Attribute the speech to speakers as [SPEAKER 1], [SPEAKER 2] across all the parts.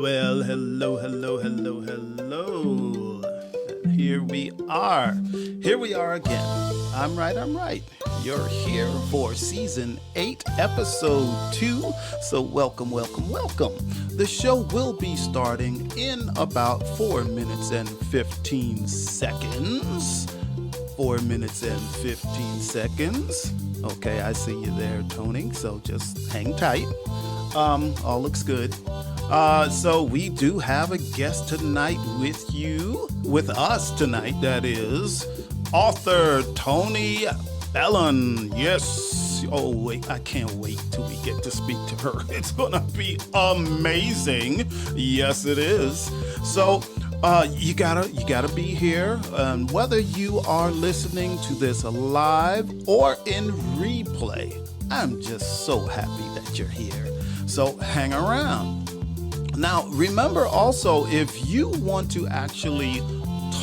[SPEAKER 1] Well, hello, hello, hello, hello. And here we are. Here we are again. I'm right, I'm right. You're here for season 8, episode 2. So, welcome, welcome, welcome. The show will be starting in about 4 minutes and 15 seconds. 4 minutes and 15 seconds. Okay, I see you there, Tony. So, just hang tight. All looks good. So we do have a guest tonight with us tonight, that is, author Toni Bellon. Yes. Oh, wait, I can't wait till we get to speak to her. It's gonna be amazing. Yes, it is. So, you gotta be here. Whether you are listening to this live or in replay, I'm just so happy that you're here. So hang around. Now, remember also, if you want to actually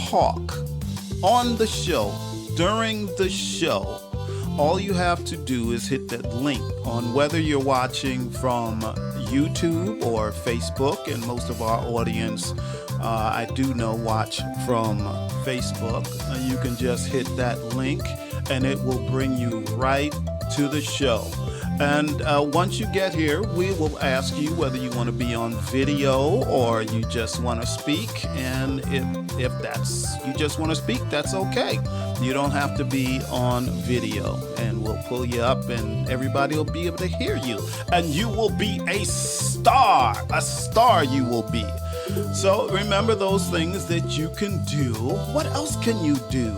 [SPEAKER 1] talk on the show, during the show, all you have to do is hit that link on whether you're watching from YouTube or Facebook, and most of our audience, I do know, watch from Facebook. You can just hit that link and it will bring you right to the show. And once you get here, we will ask you whether you want to be on video or you just want to speak. And if you just want to speak, that's okay. You don't have to be on video, and we'll pull you up and everybody will be able to hear you. And you will be a star you will be. So remember those things that you can do. What else can you do?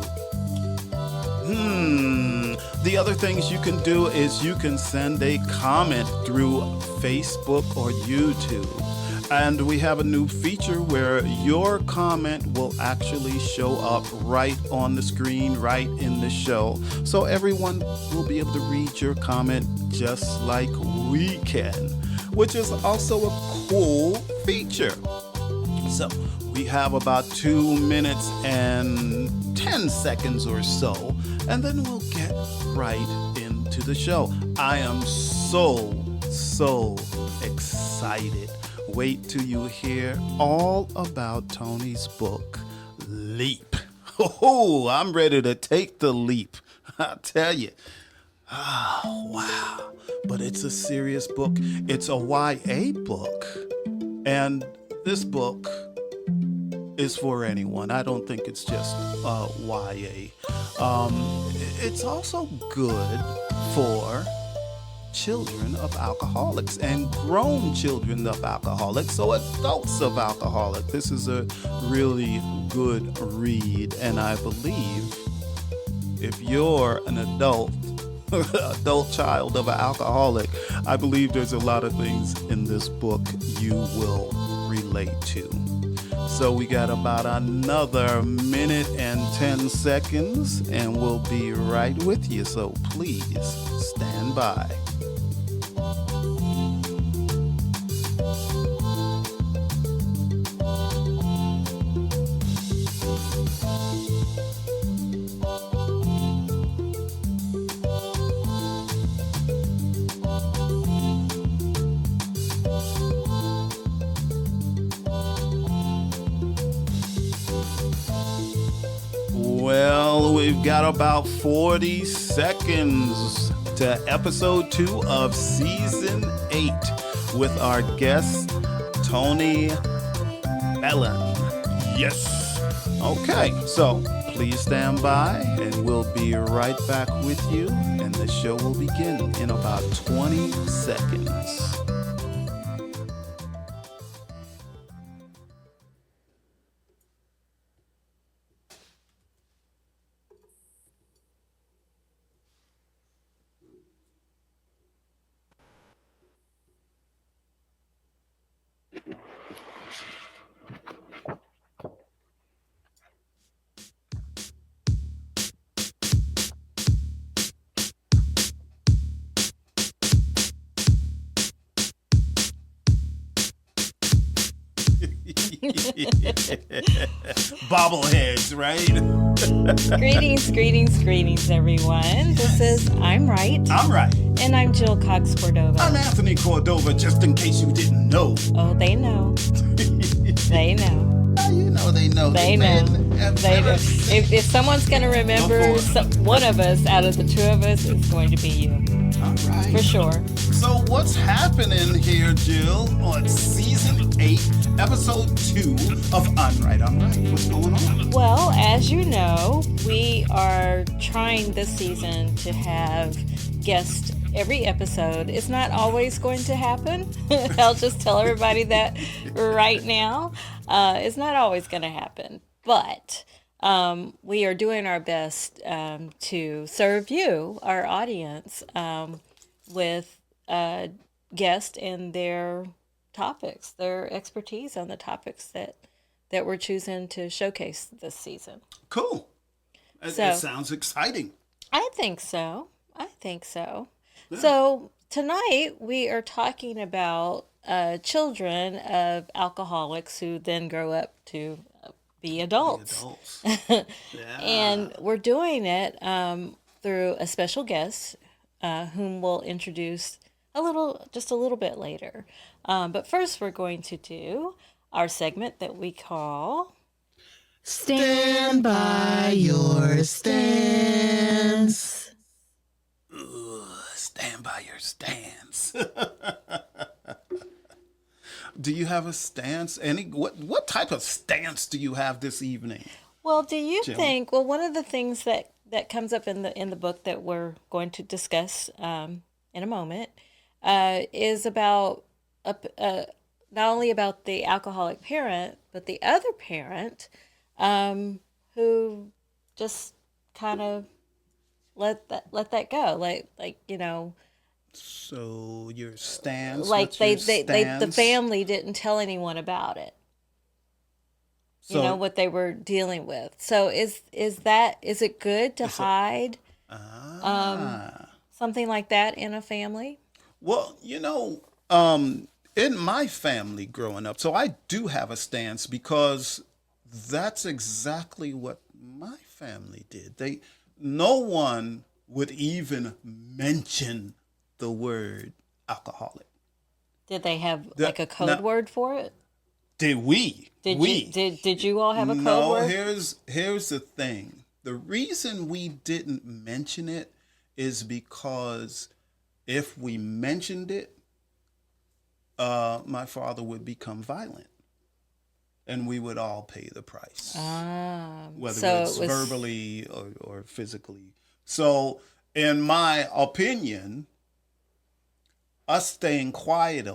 [SPEAKER 1] The other things you can do is you can send a comment through Facebook or YouTube. And we have a new feature where your comment will actually show up right on the screen, right in the show. So everyone will be able to read your comment just like we can, which is also a cool feature. So we have about 2 minutes and 10 seconds or so, and then we'll get right into the show. I am so excited. Wait till you hear all about Toni's book, Leap. Oh, I'm ready to take the leap. I tell you. Wow. But it's a serious book. It's a YA book. And this book is for anyone. I don't think it's just YA. It's also good for children of alcoholics and grown children of alcoholics, so adults of alcoholics. This is a really good read, and I believe if you're an adult child of an alcoholic, I believe there's a lot of things in this book you will relate to. So we got about another minute and 10 seconds, and we'll be right with you. So please stand by. Well, we've got about 40 seconds to episode 2 of season 8 with our guest, Toni Bellon. Yes. Okay, so please stand by and we'll be right back with you, and the show will begin in about 20 seconds. Bobbleheads, right?
[SPEAKER 2] Greetings, everyone. This is I'm Right.
[SPEAKER 1] I'm right.
[SPEAKER 2] And I'm Jill Cox-Cordova.
[SPEAKER 1] I'm Anthony Cordova, just in case you didn't know.
[SPEAKER 2] Oh, they know. They know.
[SPEAKER 1] You know they know.
[SPEAKER 2] They know. They know. If someone's going to remember one of us out of the two of us, it's going to be you.
[SPEAKER 1] All right.
[SPEAKER 2] For sure.
[SPEAKER 1] So what's happening here, Jill, on Season 8, Episode 2 of I'm Right. What's going on?
[SPEAKER 2] Well, as you know, we are trying this season to have guests every episode. It's not always going to happen. I'll just tell everybody that right now. It's not always going to happen. But we are doing our best to serve you, our audience, with guests and their topics, their expertise on the topics that we're choosing to showcase this season.
[SPEAKER 1] Cool. It sounds exciting.
[SPEAKER 2] I think so. Yeah. So tonight we are talking about children of alcoholics who then grow up to be adults.
[SPEAKER 1] Yeah.
[SPEAKER 2] And we're doing it through a special guest whom we'll introduce just a little bit later. But first we're going to do our segment that we call
[SPEAKER 3] Stand by your stance.
[SPEAKER 1] Stand by your stance. Do you have a stance? What type of stance do you have this evening?
[SPEAKER 2] Well, do you
[SPEAKER 1] Jill?
[SPEAKER 2] think? Well, one of the things that comes up in the book that we're going to discuss in a moment is about not only about the alcoholic parent, but the other parent who just kind of let that go, like you know.
[SPEAKER 1] So your stance,
[SPEAKER 2] like
[SPEAKER 1] stance?
[SPEAKER 2] the family didn't tell anyone about it. You know what they were dealing with. So is it good to hide something like that in a family?
[SPEAKER 1] Well, in my family growing up, so I do have a stance because that's exactly what my family did. No one would even mention the word alcoholic.
[SPEAKER 2] Did they have like a code word for it?
[SPEAKER 1] Did we?
[SPEAKER 2] Did you all have a code word?
[SPEAKER 1] No, here's the thing. The reason we didn't mention it is because if we mentioned it, my father would become violent. And we would all pay the price. Whether it's verbally or physically. So, in my opinion, us staying quiet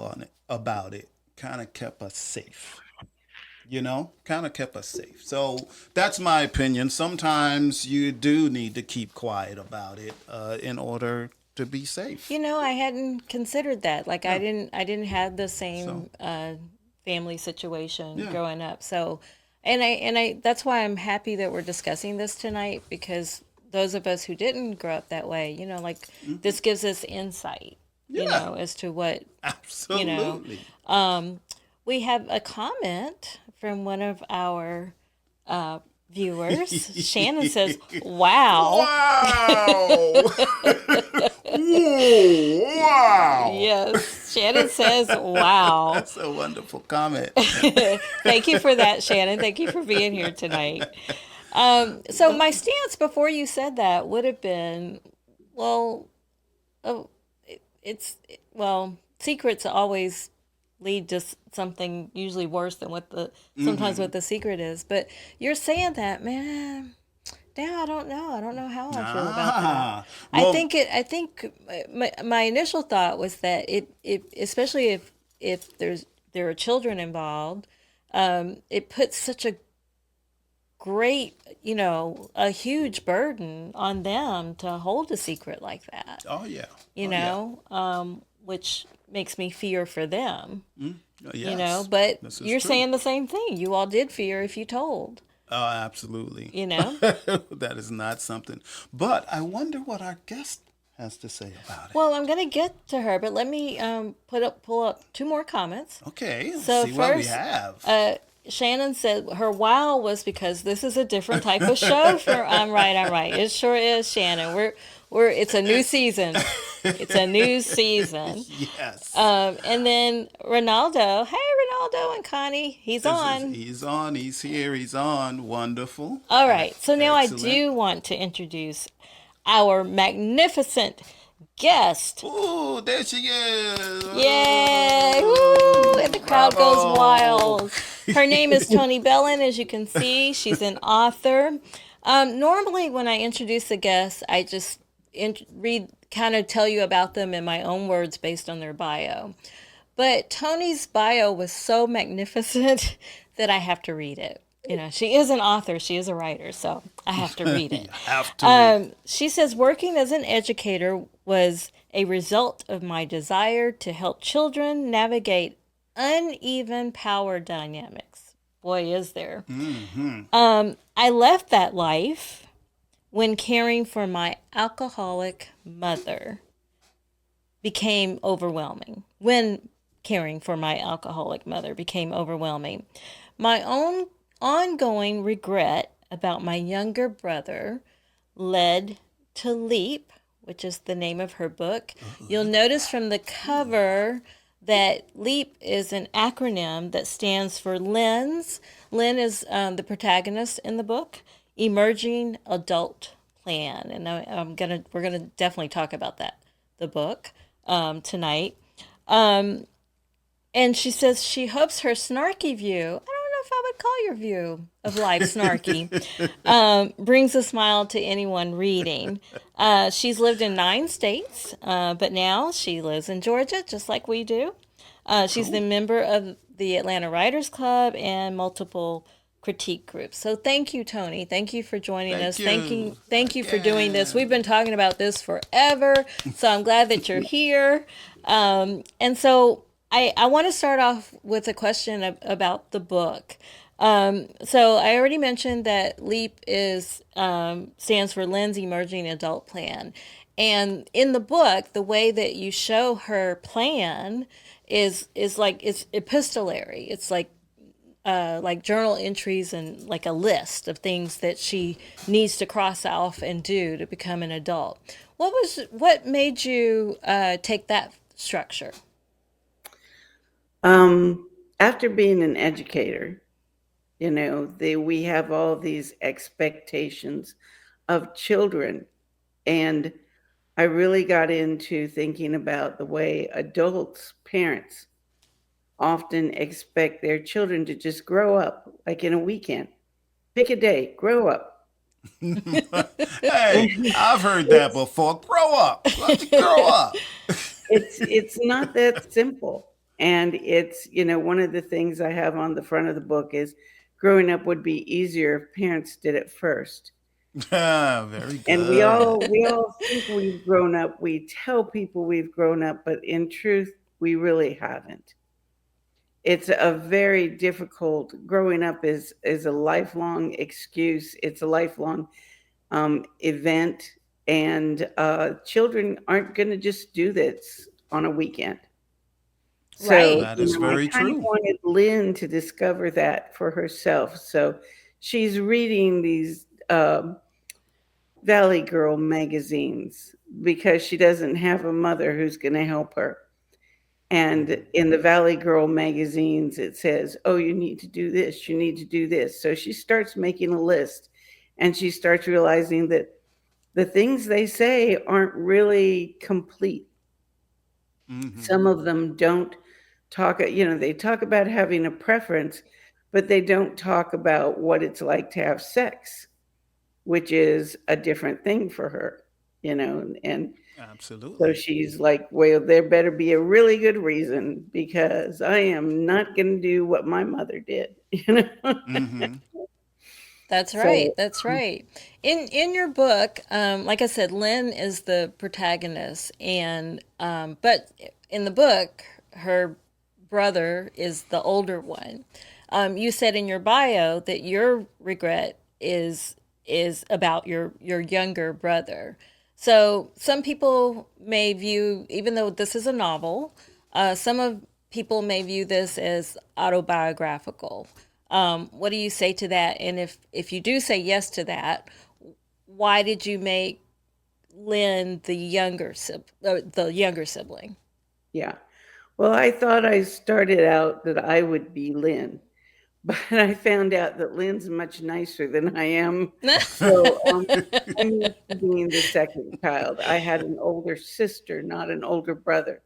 [SPEAKER 1] about it kind of kept us safe. So that's my opinion. Sometimes you do need to keep quiet about it in order to be safe.
[SPEAKER 2] I hadn't considered that. Like, yeah. I didn't have the same family situation growing up. So, and I that's why I'm happy that we're discussing this tonight, because those of us who didn't grow up that way, this gives us insight. As to what.
[SPEAKER 1] Absolutely.
[SPEAKER 2] We have a comment from one of our viewers. Shannon says, "Wow."
[SPEAKER 1] Wow. Wow.
[SPEAKER 2] Yes. Shannon says, "Wow."
[SPEAKER 1] That's a wonderful comment.
[SPEAKER 2] Thank you for that, Shannon. Thank you for being here tonight. So my stance before you said that would have been, secrets always lead to something usually worse than what the secret is. But you're saying that, man. Now I don't know. I don't know how I feel about that. Well, I think my initial thought was that it especially if there are children involved, it puts such a great, a huge burden on them to hold a secret like that.
[SPEAKER 1] Oh, yeah.
[SPEAKER 2] Which makes me fear for them.
[SPEAKER 1] Yes.
[SPEAKER 2] But you're saying the same thing. You all did fear if you told.
[SPEAKER 1] Oh, absolutely.
[SPEAKER 2] That
[SPEAKER 1] is not something. But I wonder what our guest has to say about it.
[SPEAKER 2] Well, I'm going to get to her, but let me pull up 2 more comments.
[SPEAKER 1] Okay.
[SPEAKER 2] So
[SPEAKER 1] see what we have.
[SPEAKER 2] Shannon said her wow was because this is a different type of show for I'm Right, I'm Right. It sure is, Shannon. It's a new season. It's a new season.
[SPEAKER 1] Yes.
[SPEAKER 2] And then Ronaldo. Hey, Ronaldo and Connie. He's on.
[SPEAKER 1] He's on. He's here. He's on. Wonderful.
[SPEAKER 2] All right. So now I
[SPEAKER 1] Excellent.
[SPEAKER 2] do want to introduce our magnificent guest.
[SPEAKER 1] Ooh, there she is.
[SPEAKER 2] Yay! Woo! And the crowd goes
[SPEAKER 1] Bravo.
[SPEAKER 2] wild. Her name is Toni Bellon, as you can see. She's an author. Normally, when I introduce a guest, I just kind of tell you about them in my own words based on their bio. But Toni's bio was so magnificent that I have to read it. She is an author, she is a writer, so I have to read it.
[SPEAKER 1] Have to read.
[SPEAKER 2] She says, working as an educator was a result of my desire to help children navigate uneven power dynamics. Boy, is there. I left that life when caring for my alcoholic mother became overwhelming. When caring for my alcoholic mother became overwhelming. My own ongoing regret about my younger brother led to L.E.A.P, which is the name of her book. You'll notice from the cover that L.E.A.P is an acronym that stands for LENS. Len is the protagonist in the book, Emerging Adult Plan, and we're gonna definitely talk about the book tonight. And she says she hopes her snarky view, I don't know if I would call your view of life snarky, brings a smile to anyone reading. She's lived in 9 states, but now she lives in Georgia, just like we do. She's the member of the Atlanta Writers Club and multiple critique groups. So thank you, Toni. Thank you for joining us. Thank you for doing this. We've been talking about this forever, so I'm glad that you're here. And so I want to start off with a question about the book. So I already mentioned that L.E.A.P stands for Len's Emerging Adult Plan. And in the book, the way that you show her plan is like it's epistolary. It's like journal entries and like a list of things that she needs to cross off and do to become an adult. What made you take that structure?
[SPEAKER 3] After being an educator, we have all these expectations of children. And I really got into thinking about the way adults, parents, often expect their children to just grow up like in a weekend. Pick a day, grow up.
[SPEAKER 1] Hey, I've heard that before. Grow up. Let's grow up.
[SPEAKER 3] It's not that simple. And it's, one of the things I have on the front of the book is growing up would be easier if parents did it first.
[SPEAKER 1] Very
[SPEAKER 3] And
[SPEAKER 1] good.
[SPEAKER 3] we all think we've grown up. We tell people we've grown up, but in truth, we really haven't. It's a very difficult growing up is a lifelong excuse. It's a lifelong event, and children aren't going to just do this on a weekend. So,
[SPEAKER 2] Right.
[SPEAKER 1] That is
[SPEAKER 3] I
[SPEAKER 1] very
[SPEAKER 3] kind of
[SPEAKER 1] true.
[SPEAKER 3] wanted Lynn to discover that for herself. So she's reading these Valley Girl magazines because she doesn't have a mother who's going to help her. And in the Valley Girl magazines, it says, oh, you need to do this, you need to do this. So she starts making a list and she starts realizing that the things they say aren't really complete. Some of them don't talk, they talk about having a preference, but they don't talk about what it's like to have sex, which is a different thing for her, and so
[SPEAKER 1] Absolutely.
[SPEAKER 3] she's like, well, there better be a really good reason because I am not going to do what my mother did.
[SPEAKER 1] Hmm.
[SPEAKER 2] That's right.
[SPEAKER 3] So,
[SPEAKER 2] That's right. In your book, like I said, Lynn is the protagonist, and but in the book, her brother is the older one. You said in your bio that your regret is about your younger brother. So some people may view, even though this is a novel, some of people may view this as autobiographical. What do you say to that? And if you do say yes to that, why did you make Lynn the younger sibling?
[SPEAKER 3] Yeah. Well, I thought I started out that I would be Lynn, but I found out that Lynn's much nicer than I am. So I'm used to being the second child. I had an older sister, not an older brother.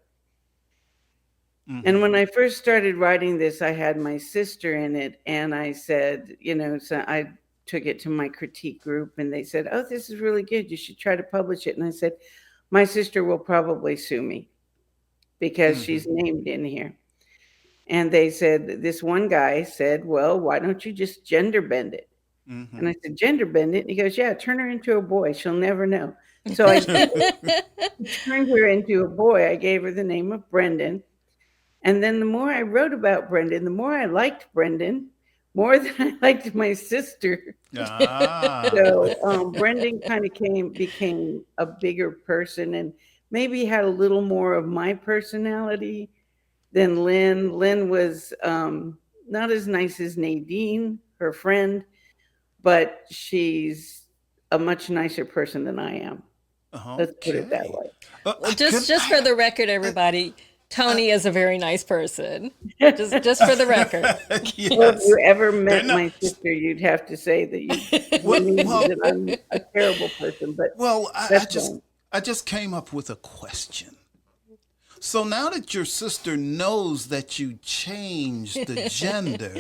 [SPEAKER 3] And
[SPEAKER 1] Mm-hmm.
[SPEAKER 3] when I first started writing this, I had my sister in it, and I said, so I took it to my critique group, and they said, "Oh, this is really good. You should try to publish it." And I said, "My sister will probably sue me because
[SPEAKER 1] Mm-hmm.
[SPEAKER 3] she's named in here." And they said, this one guy said, "Well, why don't you just gender bend it?" And
[SPEAKER 1] Mm-hmm.
[SPEAKER 3] I said, "Gender bend it?" And he goes, "Yeah, turn her into a boy. She'll never know." So I did. Turned her into a boy. I gave her the name of Brendan. And then the more I wrote about Brendan, the more I liked Brendan, more than I liked my sister.
[SPEAKER 1] Ah.
[SPEAKER 3] So Brendan kind of became a bigger person and maybe had a little more of my personality than Lynn. Lynn was not as nice as Nadine, her friend, but she's a much nicer person than I am. Let's put it that
[SPEAKER 1] Okay.
[SPEAKER 3] way.
[SPEAKER 2] Well,
[SPEAKER 1] Can
[SPEAKER 2] just for the record, everybody,
[SPEAKER 1] I,
[SPEAKER 2] Tony is a very nice person. Just for the record.
[SPEAKER 3] Well, if you
[SPEAKER 1] yes.
[SPEAKER 3] ever
[SPEAKER 1] They're
[SPEAKER 3] met
[SPEAKER 1] not.
[SPEAKER 3] my sister, you'd have to say that you
[SPEAKER 1] Well,
[SPEAKER 3] believe
[SPEAKER 1] well,
[SPEAKER 3] that I'm a terrible person, but
[SPEAKER 1] well.
[SPEAKER 3] that's fine.
[SPEAKER 1] I just came up with a question. So now that your sister knows that you changed the gender,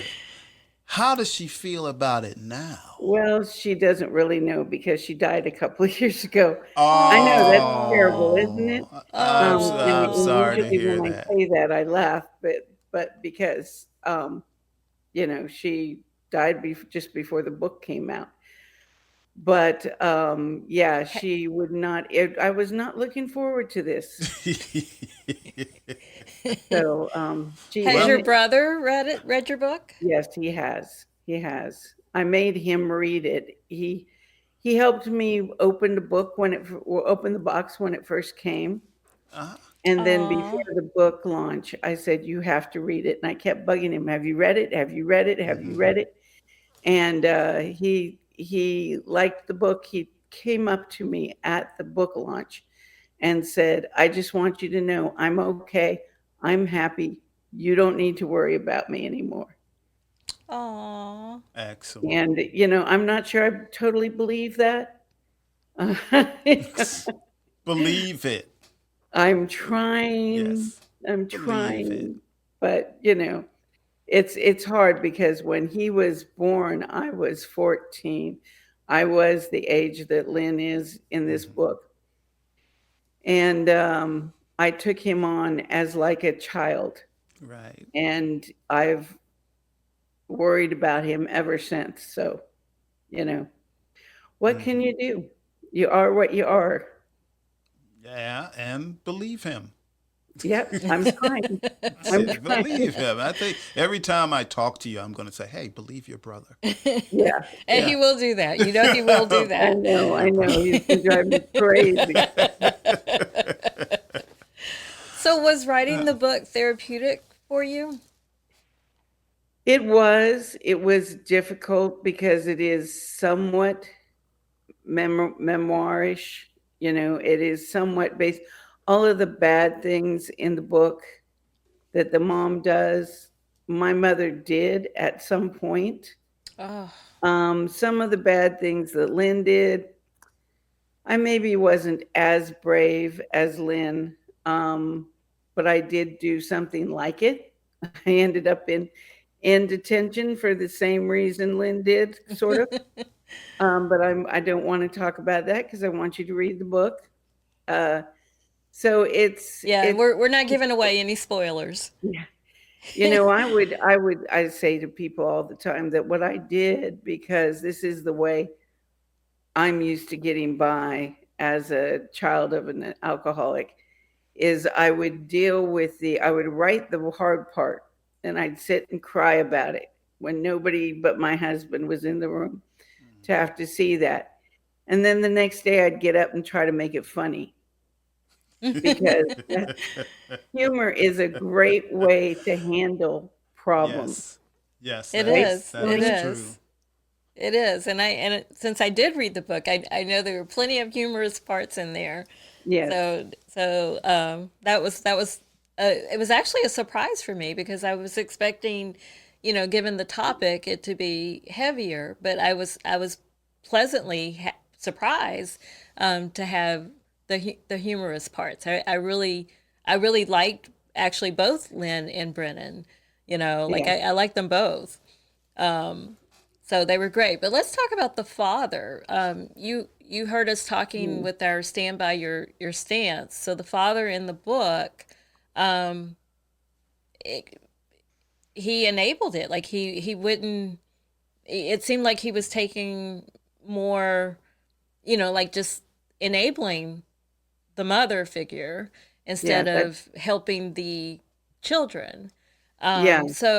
[SPEAKER 1] how does she feel about it now?
[SPEAKER 3] Well, she doesn't really know because she died a couple of years ago. I know that's terrible, isn't it?
[SPEAKER 1] Oh, I'm
[SPEAKER 3] And
[SPEAKER 2] Oh.
[SPEAKER 1] sorry to
[SPEAKER 3] usually
[SPEAKER 1] hear
[SPEAKER 3] when I
[SPEAKER 1] that.
[SPEAKER 3] say that, I laugh, but because she died just before the book came out. But yeah, she would not. I was not looking forward to this. So she
[SPEAKER 2] Has
[SPEAKER 1] Well,
[SPEAKER 2] your
[SPEAKER 3] and
[SPEAKER 2] brother read your book?
[SPEAKER 3] yes, he has. He has. I made him read it. He helped me open the book or open the box when it first came.
[SPEAKER 1] uh,
[SPEAKER 3] And then before
[SPEAKER 2] Oh.
[SPEAKER 3] the book launch, I said, "You have to read it." And I kept bugging him, "Have you read it? Have you read it? Have you
[SPEAKER 1] mhm.
[SPEAKER 3] read it?" And he liked the book. He came up to me at the book launch and said, "I just want you to know I'm okay. I'm happy. You don't need to worry about me anymore."
[SPEAKER 2] Oh.
[SPEAKER 1] Excellent.
[SPEAKER 3] And I'm not sure I totally believe that. Uh,
[SPEAKER 1] Believe it.
[SPEAKER 3] I'm trying.
[SPEAKER 1] Yes.
[SPEAKER 3] I'm
[SPEAKER 1] Believe it.
[SPEAKER 3] trying, but it's hard because when he was born, I was 14. I was the age that Lynn is in this
[SPEAKER 1] Mhm.
[SPEAKER 3] book, and I took him on as like a child,
[SPEAKER 1] Right.
[SPEAKER 3] and I've worried about him ever since. So you know, what can
[SPEAKER 1] Hmm.
[SPEAKER 3] you do? You are what you are.
[SPEAKER 1] Yeah, and believe him.
[SPEAKER 3] Yep, I'm trying. I'm trying.
[SPEAKER 1] Believe him. I think every time I talk to you, I'm going to say, "Hey, believe your brother."
[SPEAKER 3] Yeah,
[SPEAKER 2] And
[SPEAKER 3] yeah.
[SPEAKER 2] he will do that. You know he will do that.
[SPEAKER 1] Believe
[SPEAKER 3] I
[SPEAKER 1] your
[SPEAKER 3] know.
[SPEAKER 1] brother.
[SPEAKER 3] He's been driving me crazy.
[SPEAKER 2] So was writing the book therapeutic for you?
[SPEAKER 3] It was difficult because it is somewhat memoirish. It is somewhat based. All of the bad things in the book that the mom does, my mother did at some point.
[SPEAKER 2] Oh.
[SPEAKER 3] Some of the bad things that Lynn did, I maybe wasn't as brave as Lynn, but I did do something like it. I ended up in detention for the same reason Lynn did, sort of. But I don't want to talk about that because I want you to read the book. Uh, so
[SPEAKER 2] Yeah,
[SPEAKER 3] it's
[SPEAKER 2] we're not giving away any spoilers.
[SPEAKER 3] yeah. I say to people all the time that what I did, because this is the way I'm used to getting by as a child of an alcoholic, is I would write the hard part and I'd sit and cry about it when nobody but my husband was in the room to have to see that. And then the next day I'd get up and try to make it funny because humor is a great way to handle problems.
[SPEAKER 1] Yes. Yes,
[SPEAKER 2] It
[SPEAKER 3] Right,
[SPEAKER 2] is.
[SPEAKER 1] that
[SPEAKER 2] It
[SPEAKER 1] is
[SPEAKER 3] Tony?
[SPEAKER 1] true.
[SPEAKER 2] is. It is. Since I did read the book, I know there were plenty of humorous parts in there.
[SPEAKER 3] Yes.
[SPEAKER 2] So that was it was actually a surprise for me because I was expecting, given the topic, it to be heavier. But I was pleasantly surprised to have the humorous parts. I really liked actually both Lynn and Brennan. Like
[SPEAKER 3] Yeah.
[SPEAKER 2] I like them both. So they were great. But let's talk about the father. You heard us talking
[SPEAKER 3] Mm.
[SPEAKER 2] with our stand by your stance. So the father in the book, it, he enabled it. Like he wouldn't. It seemed like he was taking more, like just enabling the mother figure
[SPEAKER 3] Yeah,
[SPEAKER 2] instead
[SPEAKER 3] that
[SPEAKER 2] of helping the children.
[SPEAKER 3] yeah,
[SPEAKER 2] So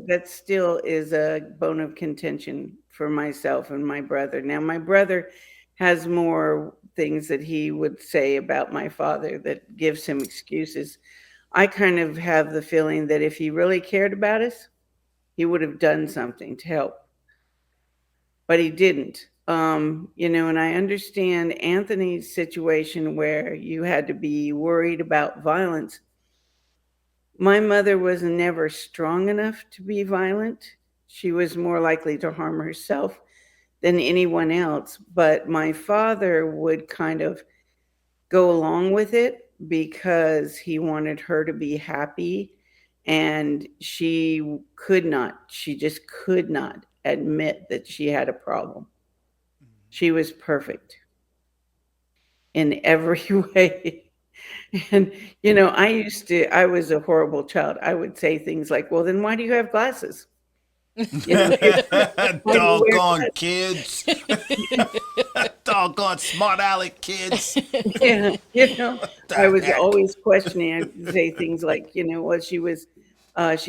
[SPEAKER 3] that still is a bone of contention for myself and my brother. Now, my brother has more things that he would say about my father that gives him excuses. I kind of have the feeling that if he really cared about us, he would have done something to help, but he didn't. And I understand Anthony's situation where you had to be worried about violence. My mother was never strong enough to be violent. She was more likely to harm herself than anyone else. But my father would kind of go along with it because he wanted her to be happy. And she just could not admit that she had a problem. She was perfect in every way. And, I was a horrible child. I would say things like, well, then why do you have glasses? Why do you wear
[SPEAKER 1] Doggone
[SPEAKER 3] glasses?
[SPEAKER 1] kids. Doggone smart aleck kids.
[SPEAKER 3] Yeah,
[SPEAKER 1] What
[SPEAKER 3] I
[SPEAKER 1] the
[SPEAKER 3] was
[SPEAKER 1] heck?
[SPEAKER 3] always questioning. I'd say things like, well, she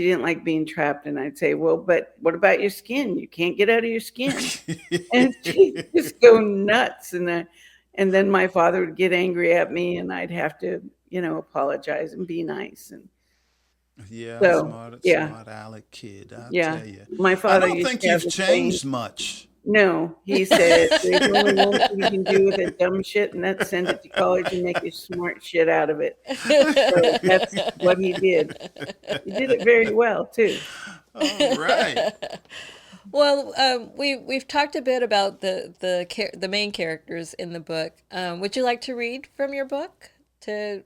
[SPEAKER 3] didn't like being trapped. And I'd say, well, but what about your skin? You can't get out of your skin. And she'd just go nuts. And then my father would get angry at me and I'd have to, apologize and be nice. And
[SPEAKER 1] Yeah,
[SPEAKER 3] so, yeah,
[SPEAKER 1] smart aleck kid. I
[SPEAKER 3] yeah.
[SPEAKER 1] tell you.
[SPEAKER 3] My
[SPEAKER 1] I
[SPEAKER 3] father
[SPEAKER 1] don't
[SPEAKER 3] used
[SPEAKER 1] think
[SPEAKER 3] to have
[SPEAKER 1] you've
[SPEAKER 3] a saying.
[SPEAKER 1] changed much.
[SPEAKER 3] No, he said, "There's only one thing you can do with that dumb shit, and that's send it to college and make a smart shit out of it." So that's what he did. He did it very well too.
[SPEAKER 1] All right.
[SPEAKER 2] well, we've talked a bit about the main characters in the book. Would you like to read from your book to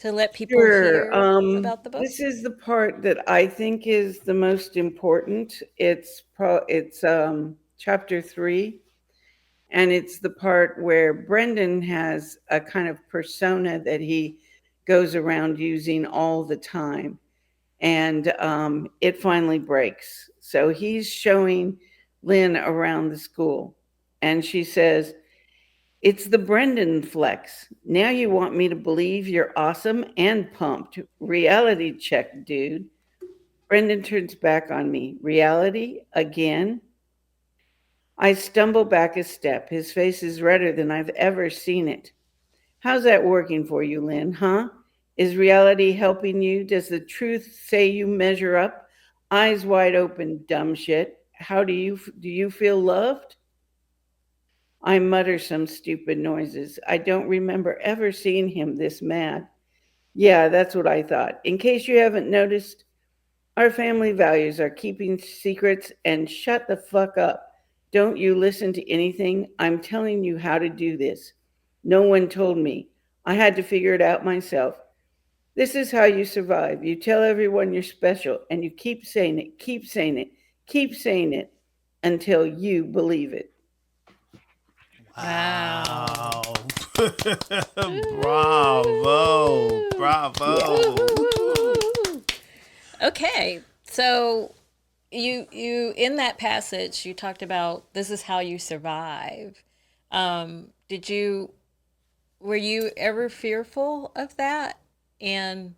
[SPEAKER 2] let people
[SPEAKER 3] Sure.
[SPEAKER 2] hear about the book?
[SPEAKER 3] This is the part that I think is the most important. It's chapter 3, and it's the part where Brendan has a kind of persona that he goes around using all the time. And it finally breaks. So he's showing Lynn around the school, and she says, "It's the Brendan flex. Now you want me to believe you're awesome and pumped. Reality check, dude." Brendan turns back on me. Reality again? I stumble back a step. His face is redder than I've ever seen it. "How's that working for you, Lynn, huh? Is reality helping you? Does the truth say you measure up? Eyes wide open, dumb shit. How do you feel loved?" I mutter some stupid noises. I don't remember ever seeing him this mad. Yeah, that's what I thought. In case you haven't noticed, our family values are keeping secrets and shut the fuck up. Don't you listen to anything. I'm telling you how to do this. No one told me. I had to figure it out myself. This is how you survive. You tell everyone you're special and you keep saying it, keep saying it, keep saying it until you believe it.
[SPEAKER 2] Wow.
[SPEAKER 1] Wow. Bravo.
[SPEAKER 3] Yeah.
[SPEAKER 1] Bravo.
[SPEAKER 2] Okay, so you in that passage you talked about this is how you survive. Did you were you ever fearful of that? And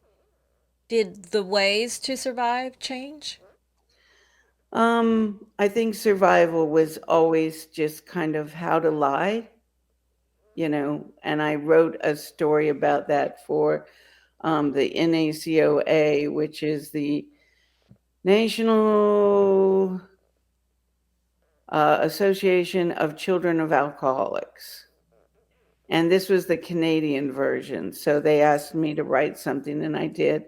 [SPEAKER 2] did the ways to survive change?
[SPEAKER 3] I think survival was always just kind of how to lie, and I wrote a story about that for the NACOA, which is the National Association of Children of Alcoholics. And this was the Canadian version. So they asked me to write something, and I did,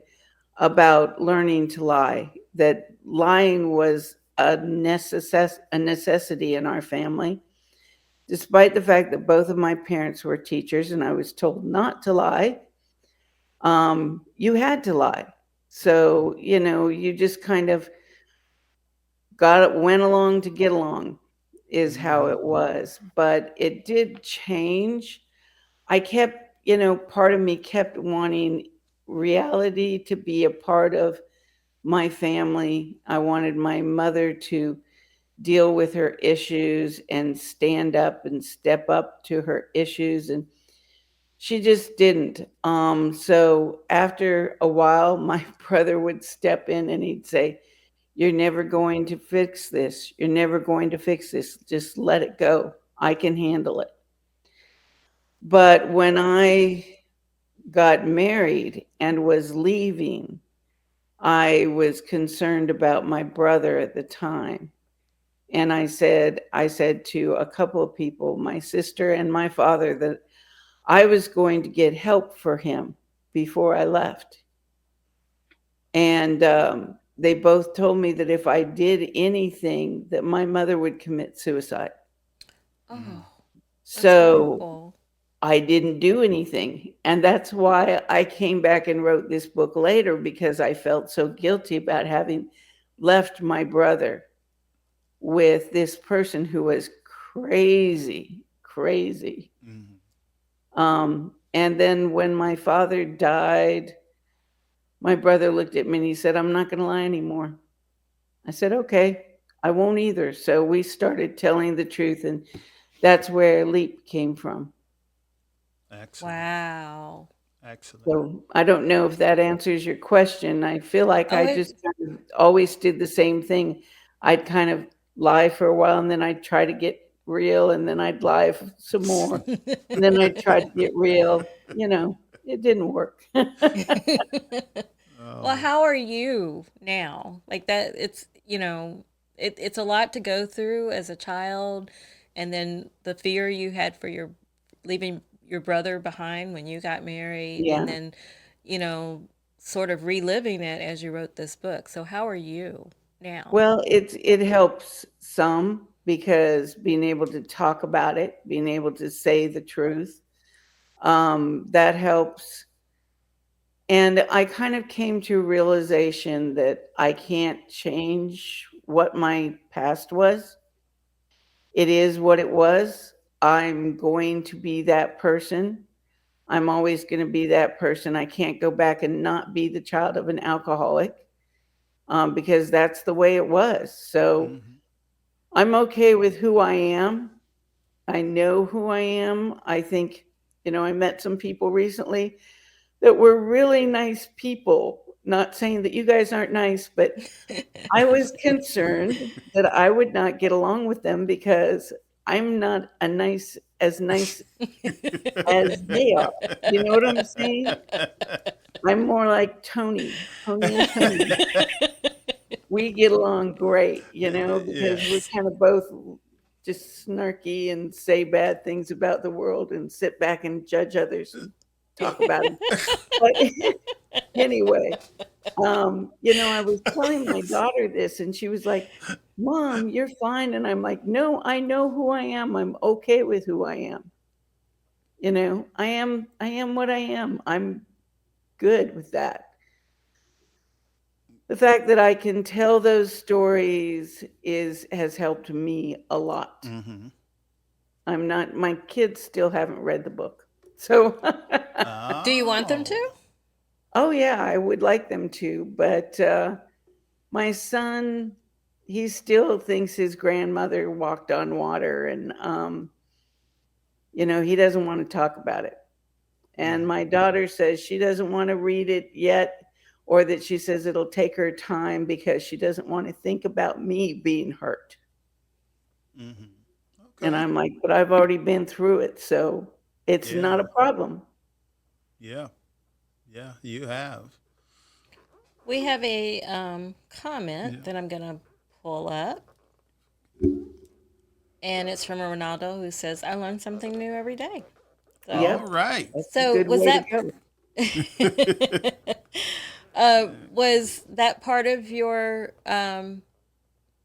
[SPEAKER 3] about learning to lie, that lying was a necessity in our family, despite the fact that both of my parents were teachers and I was told not to lie. You had to lie. So, you just kind of went along to get along, is how
[SPEAKER 1] Mm-hmm.
[SPEAKER 3] it was. But it did change. I kept, part of me kept wanting reality to be a part of my family. I wanted my mother to deal with her issues and stand up and step up to her issues. And she just didn't. So after a while, my brother would step in and he'd say, "You're never going to fix this. You're never going to fix this. Just let it go. I can handle it." But when I got married and was leaving, I was concerned about my brother at the time. And I said to a couple of people, my sister and my father, that I was going to get help for him before I left. And they both told me that if I did anything, that my mother would commit suicide.
[SPEAKER 1] Mm-hmm.
[SPEAKER 2] Oh, that's
[SPEAKER 3] So
[SPEAKER 2] horrible.
[SPEAKER 3] I didn't do anything. And that's why I came back and wrote this book later, because I felt so guilty about having left my brother with this person who was crazy, crazy.
[SPEAKER 1] Mm-hmm.
[SPEAKER 3] And then when my father died, my brother looked at me and he said, "I'm not going to lie anymore." I said, "Okay, I won't either." So we started telling the truth, and that's where Leap came from.
[SPEAKER 1] Excellent.
[SPEAKER 2] Wow.
[SPEAKER 1] Excellent.
[SPEAKER 3] So I don't know if that answers your question. I feel like
[SPEAKER 2] Oh,
[SPEAKER 3] I
[SPEAKER 2] it.
[SPEAKER 3] just kind of always did the same thing. I'd kind of lie for a while, and then I'd try to get real, and then I'd lie some more, and then I'd try to get real. It didn't work.
[SPEAKER 2] Well,
[SPEAKER 1] Oh.
[SPEAKER 2] how are you now? Like that, it's a lot to go through as a child, and then the fear you had for your leaving your brother behind when you got married, and
[SPEAKER 3] Yeah.
[SPEAKER 2] then, you know, sort of reliving it as you wrote this book. So how are you now?
[SPEAKER 3] Well, it helps some, because being able to talk about it, being able to say the truth, that helps. And I kind of came to a realization that I can't change what my past was. It is what it was. I'm going to be that person. I'm always going to be that person. I can't go back and not be the child of an alcoholic, because that's the way it was. So
[SPEAKER 1] Mm-hmm.
[SPEAKER 3] I'm okay with who I am. I know who I am. I think, I met some people recently that were really nice people. Not saying that you guys aren't nice, but I was concerned that I would not get along with them, because I'm not nice as they are. You know what I'm saying? I'm more like Toni and Toni. We get along great, because we're
[SPEAKER 1] Yes.
[SPEAKER 3] kind of both just snarky and say bad things about the world and sit back and judge others and talk about them. But anyway, I was telling my daughter this, and she was like, "Mom, you're fine." And I'm like, "No, I know who I am. I'm okay with who I am. I am what I am. I'm good with that." The fact that I can tell those stories is has helped me a lot.
[SPEAKER 1] Mm-hmm.
[SPEAKER 3] I'm not My kids still haven't read the book. So
[SPEAKER 2] Do you want them
[SPEAKER 1] Oh.
[SPEAKER 2] to?
[SPEAKER 3] oh yeah, I would like them to, but my son, he still thinks his grandmother walked on water, and he doesn't want to talk about it. And
[SPEAKER 1] Mm-hmm.
[SPEAKER 3] my daughter says she doesn't want to read it yet, or that she says it'll take her time because she doesn't want to think about me being hurt.
[SPEAKER 1] Mm-hmm.
[SPEAKER 3] And
[SPEAKER 1] Okay.
[SPEAKER 3] I'm like, "But I've already been through it, so it's
[SPEAKER 1] Yeah.
[SPEAKER 3] not a problem."
[SPEAKER 1] Yeah. Yeah. You have.
[SPEAKER 2] We have a
[SPEAKER 1] Yeah.
[SPEAKER 2] comment that I'm going to pull up, and it's from a Ronaldo who says, I learn something new every day.
[SPEAKER 1] All
[SPEAKER 2] So,
[SPEAKER 3] Yep,
[SPEAKER 1] right.
[SPEAKER 3] that's a
[SPEAKER 2] so
[SPEAKER 3] good
[SPEAKER 2] was
[SPEAKER 3] way to
[SPEAKER 2] that
[SPEAKER 3] go.
[SPEAKER 2] was that part of your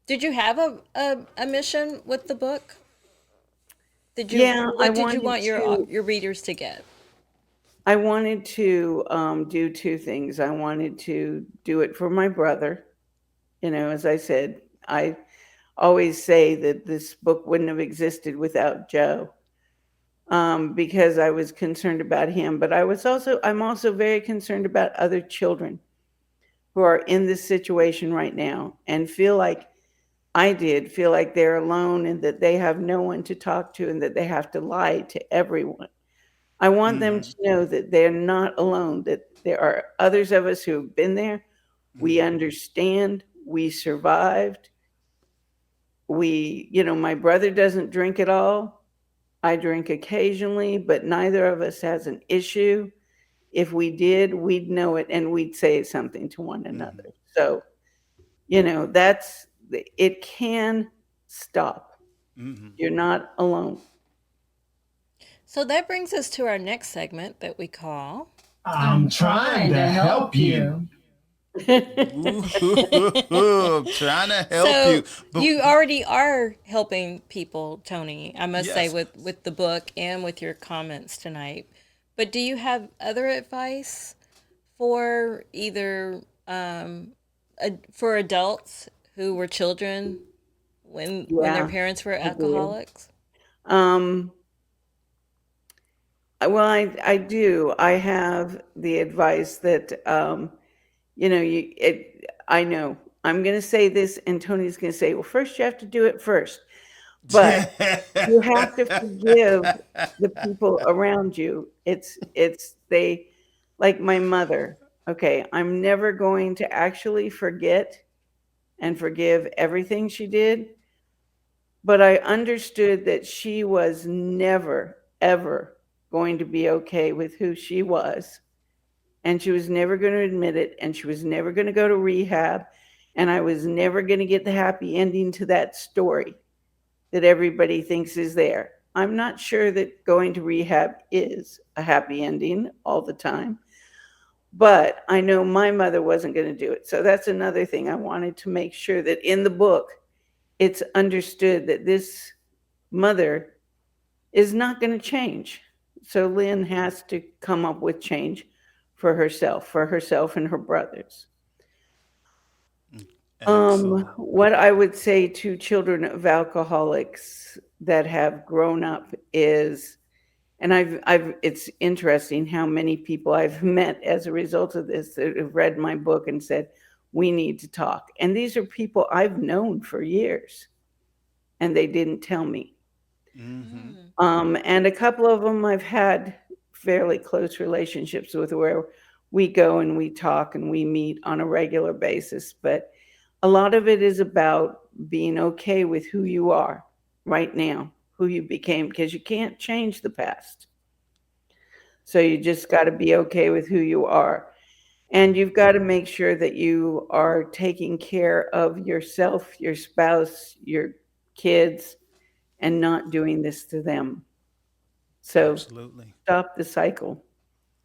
[SPEAKER 2] did you have a mission with the book? Did you
[SPEAKER 3] Yeah,
[SPEAKER 2] what did you want your readers to get?
[SPEAKER 3] I wanted to do two things. I wanted to do it for my brother. You know, as I said, I always say that this book wouldn't have existed without Joe, because I was concerned about him. But I'm also very concerned about other children who are in this situation right now and feel like they're alone and that they have no one to talk to and that they have to lie to everyone. I want them
[SPEAKER 1] Mm-hmm.
[SPEAKER 3] to know that they're not alone, that there are others of us who have been there. We
[SPEAKER 1] Mm-hmm.
[SPEAKER 3] understand, we survived. My brother doesn't drink at all. I drink occasionally, but neither of us has an issue. If we did, we'd know it and we'd say something to one
[SPEAKER 1] Mm-hmm.
[SPEAKER 3] another. So, it can stop.
[SPEAKER 1] Mm-hmm.
[SPEAKER 3] You're not alone.
[SPEAKER 2] So that brings us to our next segment that we call
[SPEAKER 4] I'm trying to help you.
[SPEAKER 1] Ooh, I'm trying to help you.
[SPEAKER 2] So
[SPEAKER 1] But
[SPEAKER 2] you already are helping people, Tony, I must say,
[SPEAKER 1] yes.
[SPEAKER 2] with the book and with your comments tonight. But do you have other advice for either for adults who were children when their
[SPEAKER 3] Yeah,
[SPEAKER 2] parents were
[SPEAKER 3] I do.
[SPEAKER 2] alcoholics?
[SPEAKER 3] Um, well, I do. I have the advice that I know. I'm going to say this, and Tony's going to say, "Well, first you have to do it first." But you have to forgive the people around you. It's they like my mother. Okay, I'm never going to actually forget and forgive everything she did, but I understood that she was never ever going to be okay with who she was, and she was never going to admit it, and she was never going to go to rehab, and I was never going to get the happy ending to that story that everybody thinks is there. I'm not sure that going to rehab is a happy ending all the time, but I know my mother wasn't going to do it. So that's another thing I wanted to make sure that in the book it's understood that this mother is not going to change. So Lynn has to come up with change for herself and her brothers.
[SPEAKER 1] Excellent.
[SPEAKER 3] What I would say to children of alcoholics that have grown up is, and it's interesting how many people I've met as a result of this that have read my book and said, we need to talk. And these are people I've known for years and they didn't tell me.
[SPEAKER 1] Mm-hmm.
[SPEAKER 3] And a couple of them I've had fairly close relationships with where we go and we talk and we meet on a regular basis. But a lot of it is about being okay with who you are right now, who you became, because you can't change the past. So you just got to be okay with who you are. And you've got to make sure that you are taking care of yourself, your spouse, your kids, and not doing this to them. So
[SPEAKER 1] Absolutely.
[SPEAKER 3] stop the cycle.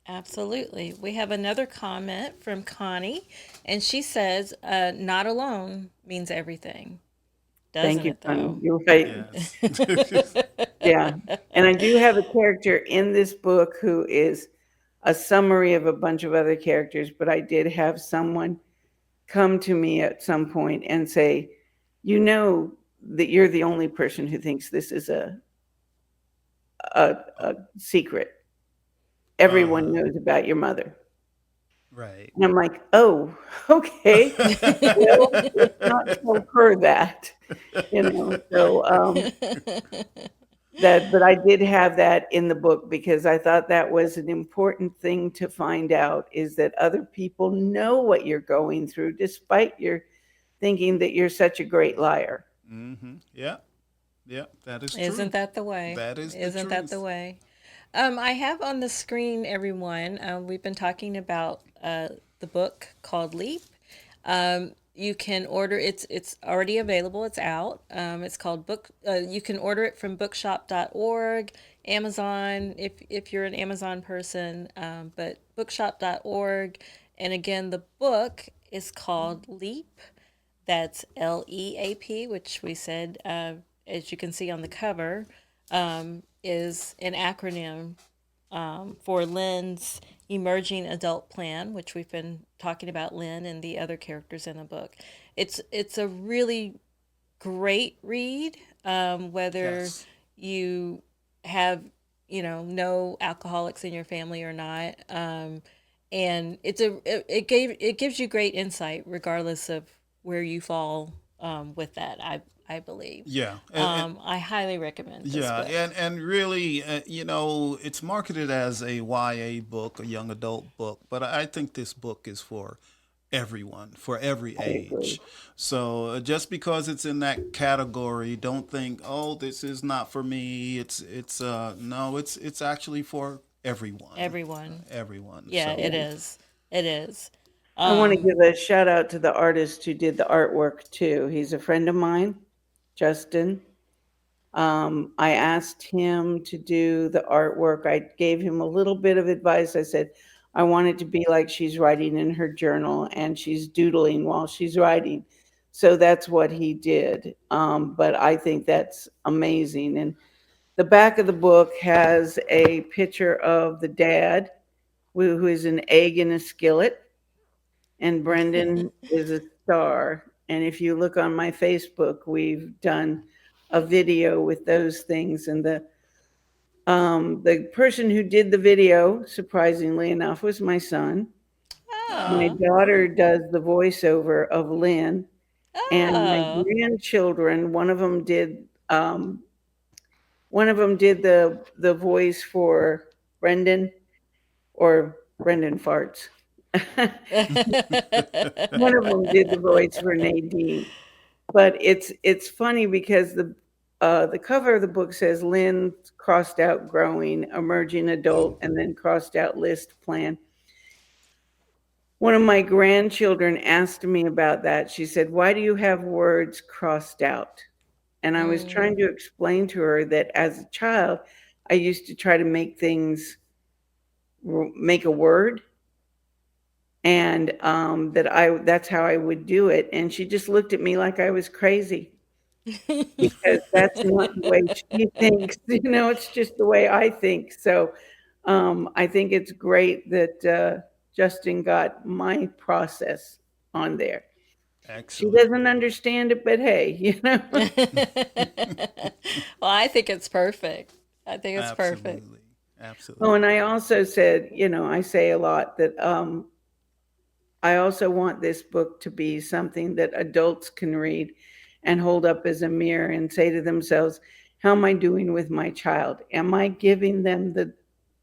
[SPEAKER 2] Absolutely. We have another comment from Connie, and she says, not alone means everything.
[SPEAKER 3] Thank
[SPEAKER 2] Doesn't
[SPEAKER 3] you,
[SPEAKER 2] it,
[SPEAKER 3] Connie.
[SPEAKER 2] though?
[SPEAKER 3] You're right.
[SPEAKER 1] Yes.
[SPEAKER 3] Yeah. And I do have a character in this book who is a summary of a bunch of other characters, but I did have someone come to me at some point and say, you know that you're the only person who thinks this is a secret. Everyone
[SPEAKER 1] Uh-huh.
[SPEAKER 3] knows about your mother.
[SPEAKER 1] Right.
[SPEAKER 3] And I'm like, oh, okay. Well, let's not tell her that, So but I did have that in the book because I thought that was an important thing to find out is that other people know what you're going through, despite your thinking that you're such a great liar.
[SPEAKER 1] Mm-hmm. Yeah. Yeah. That is true.
[SPEAKER 2] Isn't that the way?
[SPEAKER 1] That is the
[SPEAKER 2] Isn't that the
[SPEAKER 1] truth.
[SPEAKER 2] way? I have on the screen, everyone. We've been talking about the book called Leap. You can order it's already available. It's out. It's called book. You can order it from bookshop.org, Amazon if you're an Amazon person, but bookshop.org. And again, the book is called Leap. That's LEAP, which we said, as you can see on the cover, is an acronym for Lynn's emerging adult plan, which we've been talking about Lynn and the other characters in the book. It's a really great read, whether
[SPEAKER 1] Yes.
[SPEAKER 2] you have no alcoholics in your family or not. And it gives you great insight regardless of where you fall with that. I believe.
[SPEAKER 1] Yeah.
[SPEAKER 2] I highly recommend this
[SPEAKER 1] Yeah,
[SPEAKER 2] book.
[SPEAKER 1] and really, it's marketed as a YA book, a young adult book, but I think this book is for everyone, for every
[SPEAKER 3] I agree.
[SPEAKER 1] age. So just because it's in that category, don't think, oh, this is not for me. It's no, it's actually for everyone,
[SPEAKER 2] Everyone.
[SPEAKER 1] everyone.
[SPEAKER 2] Yeah,
[SPEAKER 1] So
[SPEAKER 2] it
[SPEAKER 3] Yeah.
[SPEAKER 2] is. It is.
[SPEAKER 3] I want to
[SPEAKER 2] Um,
[SPEAKER 3] give a shout out to the artist who did the artwork too. He's a friend of mine, Justin. I asked him to do the artwork. I gave him a little bit of advice. I said, I want it to be like she's writing in her journal and she's doodling while she's writing. So that's what he did. But I think that's amazing. And the back of the book has a picture of the dad, who is an egg in a skillet, and Brendan is a star. And if you look on my Facebook, we've done a video with those things. And the person who did the video, surprisingly enough, was my son. My
[SPEAKER 2] oh,
[SPEAKER 3] daughter does the voiceover of Lynn, and my
[SPEAKER 2] oh.
[SPEAKER 3] grandchildren. One of them did the voice for Brendan, or Brendan farts. One of them did the voice for Nadine. But it's funny because the cover of the book says Lynn crossed out growing, emerging adult, and then crossed out list plan. One of my grandchildren asked me about that. She said, "Why do you have words crossed out?" And I was
[SPEAKER 2] Mm.
[SPEAKER 3] trying to explain to her that as a child, I used to try to make things make a word, and that's how I would do it. And she just looked at me like I was crazy, because that's not the way she thinks. It's just the way I think. So I think it's great that Justin got my process on there. She
[SPEAKER 1] excellent.
[SPEAKER 3] doesn't understand it, but hey,
[SPEAKER 2] Well, I think it's perfect. I think it's perfect.
[SPEAKER 1] Absolutely.
[SPEAKER 3] Oh, and
[SPEAKER 1] Absolutely.
[SPEAKER 3] I also said, I say a lot that I also want this book to be something that adults can read and hold up as a mirror and say to themselves, how am I doing with my child? Am I giving them the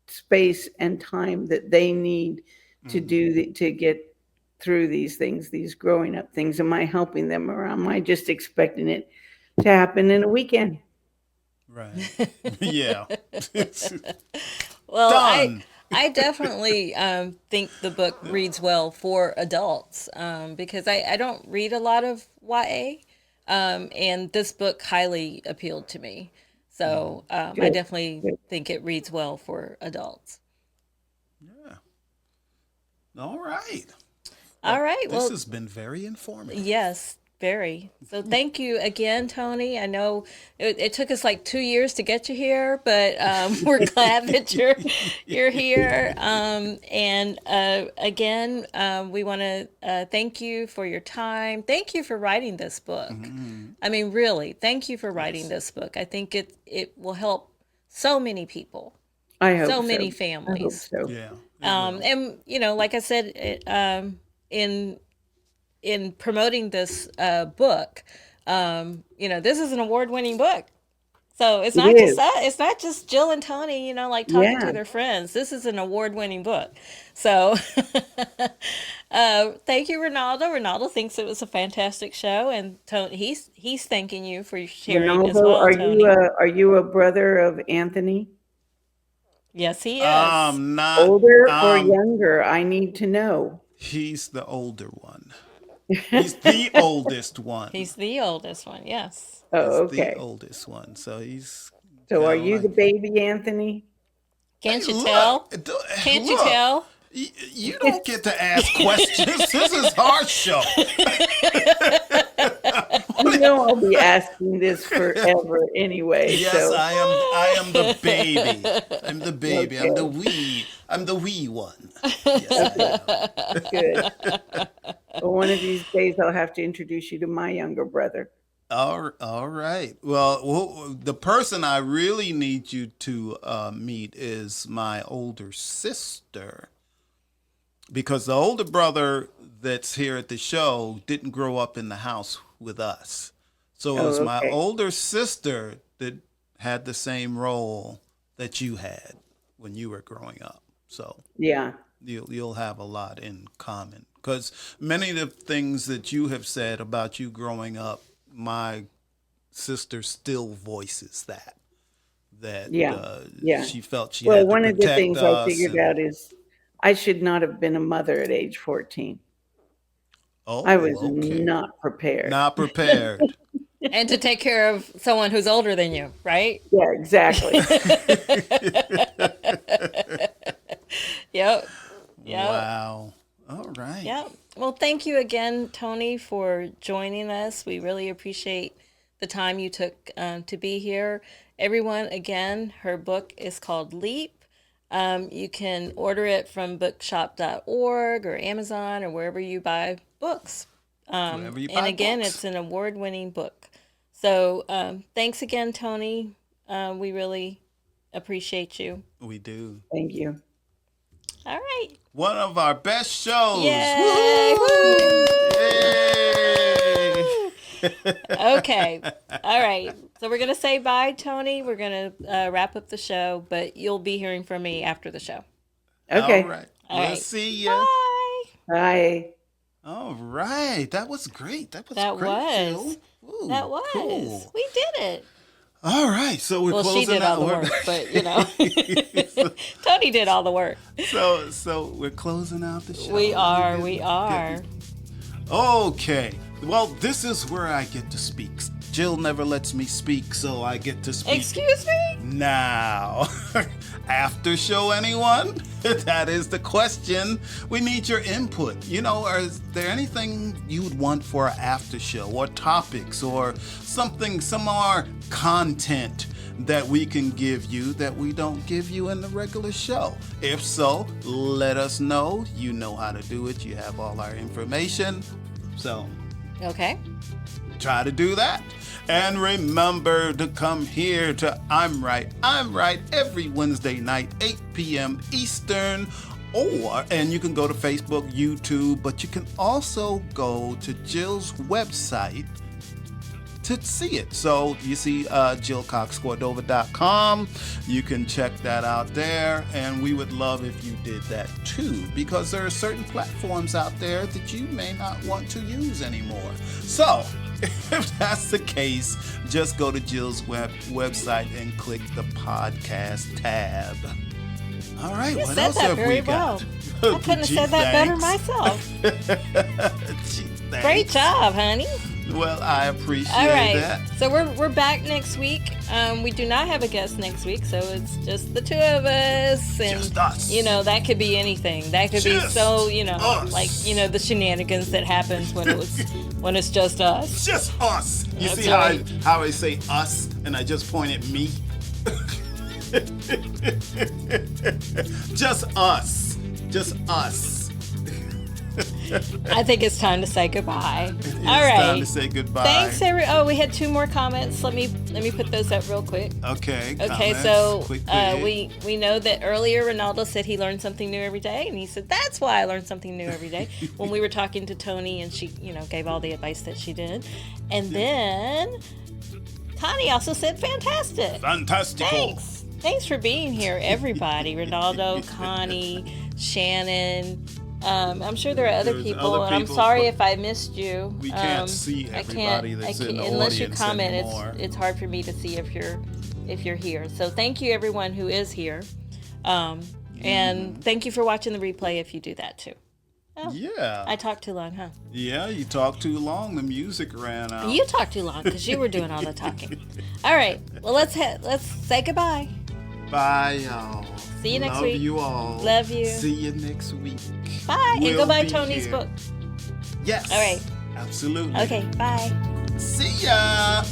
[SPEAKER 3] space and time that they need to get through these things, these growing up things? Am I helping them, or am I just expecting it to happen in a weekend?
[SPEAKER 1] Right. Yeah. It's
[SPEAKER 2] Well,
[SPEAKER 1] done.
[SPEAKER 2] I definitely think the book reads well for adults, because I don't read a lot of YA, and this book highly appealed to me. So I
[SPEAKER 3] Good.
[SPEAKER 2] definitely
[SPEAKER 3] Good.
[SPEAKER 2] think it reads well for adults.
[SPEAKER 1] Yeah. All right.
[SPEAKER 2] All
[SPEAKER 1] Well,
[SPEAKER 2] right.
[SPEAKER 1] this
[SPEAKER 2] Well,
[SPEAKER 1] has been very informative.
[SPEAKER 2] yes, very. So thank you again, Tony. I know it took us like 2 years to get you here, but we're glad that you're here. And again, we want to thank you for your time. Thank you for writing this book. I mean, really, thank you for writing
[SPEAKER 1] Yes.
[SPEAKER 2] this book. I think it will help so many people,
[SPEAKER 3] I hope
[SPEAKER 2] so
[SPEAKER 3] so.
[SPEAKER 2] many
[SPEAKER 3] I hope
[SPEAKER 2] families.
[SPEAKER 3] so.
[SPEAKER 1] Yeah, it will.
[SPEAKER 2] And like I said, in promoting this book, this is an award-winning book. So it's
[SPEAKER 3] It
[SPEAKER 2] not just
[SPEAKER 3] is.
[SPEAKER 2] that. It's not just Jill and Tony, like talking to
[SPEAKER 3] Yeah.
[SPEAKER 2] their friends. This is an award-winning book. So thank you, Ronaldo. Ronaldo thinks it was a fantastic show, and Tony, he's thanking you for sharing as
[SPEAKER 3] Ronaldo,
[SPEAKER 2] well, Tony.
[SPEAKER 3] are you a brother of Anthony?
[SPEAKER 2] Yes, he is.
[SPEAKER 1] Not
[SPEAKER 3] Older or
[SPEAKER 1] um
[SPEAKER 3] younger? I need to know.
[SPEAKER 1] He's the older one. He's the oldest one.
[SPEAKER 2] He's the oldest one, yes.
[SPEAKER 3] Oh,
[SPEAKER 1] He's the
[SPEAKER 3] okay.
[SPEAKER 1] oldest one. So he's
[SPEAKER 3] So are
[SPEAKER 1] kind of
[SPEAKER 3] you the
[SPEAKER 1] like,
[SPEAKER 3] baby, Anthony?
[SPEAKER 2] Can't
[SPEAKER 1] hey,
[SPEAKER 2] you
[SPEAKER 1] look,
[SPEAKER 2] tell?
[SPEAKER 1] d-
[SPEAKER 2] Can't you
[SPEAKER 1] look,
[SPEAKER 2] tell?
[SPEAKER 1] You don't get to ask questions. This is our show.
[SPEAKER 3] You know I'll be asking this forever anyway.
[SPEAKER 1] Yes,
[SPEAKER 3] So
[SPEAKER 1] I am the baby. I'm the baby.
[SPEAKER 3] Okay.
[SPEAKER 1] I'm the wee one. Yes, I am.
[SPEAKER 3] good. But one of these days I'll have to introduce you to my younger brother.
[SPEAKER 1] All right. Well, the person I really need you to meet is my older sister, because the older brother that's here at the show didn't grow up in the house with us. So it was
[SPEAKER 3] Oh,
[SPEAKER 1] my
[SPEAKER 3] okay.
[SPEAKER 1] older sister that had the same role that you had when you were growing up. So
[SPEAKER 3] Yeah.
[SPEAKER 1] you'll have a lot in common, because many of the things that you have said about you growing up, my sister still voices that
[SPEAKER 3] Yeah. Yeah.
[SPEAKER 1] she felt she
[SPEAKER 3] Well,
[SPEAKER 1] had to
[SPEAKER 3] one of the
[SPEAKER 1] protect
[SPEAKER 3] things I
[SPEAKER 1] us.
[SPEAKER 3] figured out is I should not have been a mother at age 14.
[SPEAKER 1] Oh,
[SPEAKER 3] I was
[SPEAKER 1] okay.
[SPEAKER 3] not prepared.
[SPEAKER 1] Not prepared.
[SPEAKER 2] And to take care of someone who's older than you, right?
[SPEAKER 3] Yeah, exactly.
[SPEAKER 2] Yep. Yep.
[SPEAKER 1] Wow. All right.
[SPEAKER 2] Yep. Well, thank you again, Toni, for joining us. We really appreciate the time you took to be here. Everyone, again, her book is called Leap. You can order it from bookshop.org or Amazon or wherever you buy books.
[SPEAKER 1] Wherever you buy
[SPEAKER 2] And again,
[SPEAKER 1] books.
[SPEAKER 2] it's an award-winning book. So thanks again, Toni. We really appreciate you.
[SPEAKER 1] We do.
[SPEAKER 3] Thank you.
[SPEAKER 2] All right.
[SPEAKER 1] One of our best shows.
[SPEAKER 2] Yay!
[SPEAKER 1] Woo! Yay!
[SPEAKER 2] Okay. All right. So we're going to say bye, Toni. We're going to wrap up the show, but you'll be hearing from me after the show.
[SPEAKER 3] Okay.
[SPEAKER 1] All right.
[SPEAKER 2] All
[SPEAKER 1] We'll
[SPEAKER 2] right.
[SPEAKER 1] see you.
[SPEAKER 2] Bye.
[SPEAKER 3] Bye.
[SPEAKER 1] All right. That was great. That was
[SPEAKER 2] That
[SPEAKER 1] great,
[SPEAKER 2] was.
[SPEAKER 1] Jill. Ooh,
[SPEAKER 2] That was.
[SPEAKER 1] cool.
[SPEAKER 2] We did it.
[SPEAKER 1] All right. So we're
[SPEAKER 2] Well,
[SPEAKER 1] closing
[SPEAKER 2] she did all
[SPEAKER 1] out.
[SPEAKER 2] the work, but you know, Toni did all the work.
[SPEAKER 1] So we're closing out the show.
[SPEAKER 2] We are.
[SPEAKER 1] Good,
[SPEAKER 2] We
[SPEAKER 1] good.
[SPEAKER 2] are.
[SPEAKER 1] Okay. Well, this is where I get to speak. Jill never lets me speak, so I get to speak
[SPEAKER 2] Excuse me?
[SPEAKER 1] now. After show, anyone? That is the question. We need your input. You know, is there anything you would want for our after show, or topics, or something, some more content that we can give you that we don't give you in the regular show? If so, let us know. You know how to do it. You have all our information. So
[SPEAKER 2] Okay.
[SPEAKER 1] try to do that. And remember to come here to I'm Right every Wednesday night, 8 p.m. Eastern. And you can go to Facebook, YouTube, but you can also go to Jill's website to see it. So you see Cox-Cordova.com. You can check that out there, and we would love if you did that too, because there are certain platforms out there that you may not want to use anymore. So if that's the case, just go to Jill's website and click the podcast tab. All right,
[SPEAKER 2] You
[SPEAKER 1] what
[SPEAKER 2] said
[SPEAKER 1] else
[SPEAKER 2] that
[SPEAKER 1] have
[SPEAKER 2] very
[SPEAKER 1] we got?
[SPEAKER 2] well. I couldn't have
[SPEAKER 1] Gee,
[SPEAKER 2] said that better
[SPEAKER 1] thanks.
[SPEAKER 2] myself.
[SPEAKER 1] Gee, thanks.
[SPEAKER 2] Great job, honey.
[SPEAKER 1] Well, I appreciate
[SPEAKER 2] All right.
[SPEAKER 1] that.
[SPEAKER 2] So we're back next week. We do not have a guest next week, so it's just the two of us, and
[SPEAKER 1] Just us.
[SPEAKER 2] you know that could be anything. That could be
[SPEAKER 1] Just
[SPEAKER 2] so
[SPEAKER 1] us.
[SPEAKER 2] like the shenanigans that happens when it's just us.
[SPEAKER 1] Just us. You
[SPEAKER 2] That's
[SPEAKER 1] see
[SPEAKER 2] right.
[SPEAKER 1] how I say us and I just point at me? Just us. Just us.
[SPEAKER 2] I think it's time to say goodbye.
[SPEAKER 1] It's
[SPEAKER 2] All right.
[SPEAKER 1] time to say goodbye.
[SPEAKER 2] Thanks, we had 2 more comments. Let me put those up real quick.
[SPEAKER 1] Okay.
[SPEAKER 2] Okay,
[SPEAKER 1] comments,
[SPEAKER 2] so
[SPEAKER 1] quick.
[SPEAKER 2] we know that earlier Ronaldo said he learned something new every day, and he said that's why I learned something new every day when we were talking to Toni, and she gave all the advice that she did, and then Connie also said fantastic.
[SPEAKER 1] Fantastical.
[SPEAKER 2] Thanks for being here, everybody. Ronaldo, Connie, Shannon. I'm sure there are other
[SPEAKER 1] There's
[SPEAKER 2] people,
[SPEAKER 1] other
[SPEAKER 2] and I'm
[SPEAKER 1] people,
[SPEAKER 2] sorry
[SPEAKER 1] but
[SPEAKER 2] if I missed you.
[SPEAKER 1] we can't see everybody that's in the
[SPEAKER 2] unless you
[SPEAKER 1] audience
[SPEAKER 2] comment.
[SPEAKER 1] anymore.
[SPEAKER 2] It's hard for me to see if you're here. So thank you everyone who is here, and thank you for watching the replay if you do that too. Oh,
[SPEAKER 1] Yeah.
[SPEAKER 2] I talked too long, huh?
[SPEAKER 1] Yeah, you talked too long. The music ran out.
[SPEAKER 2] You talked too long because you were doing all the talking. All right. Well, let's say goodbye.
[SPEAKER 1] Bye, y'all.
[SPEAKER 2] See you next
[SPEAKER 1] Love
[SPEAKER 2] week.
[SPEAKER 1] Love you all.
[SPEAKER 2] Love you.
[SPEAKER 1] See you next week.
[SPEAKER 2] Bye. And go buy
[SPEAKER 1] be
[SPEAKER 2] Toni's
[SPEAKER 1] here.
[SPEAKER 2] book.
[SPEAKER 1] Yes.
[SPEAKER 2] All right.
[SPEAKER 1] Absolutely.
[SPEAKER 2] Okay. Bye.
[SPEAKER 1] See ya.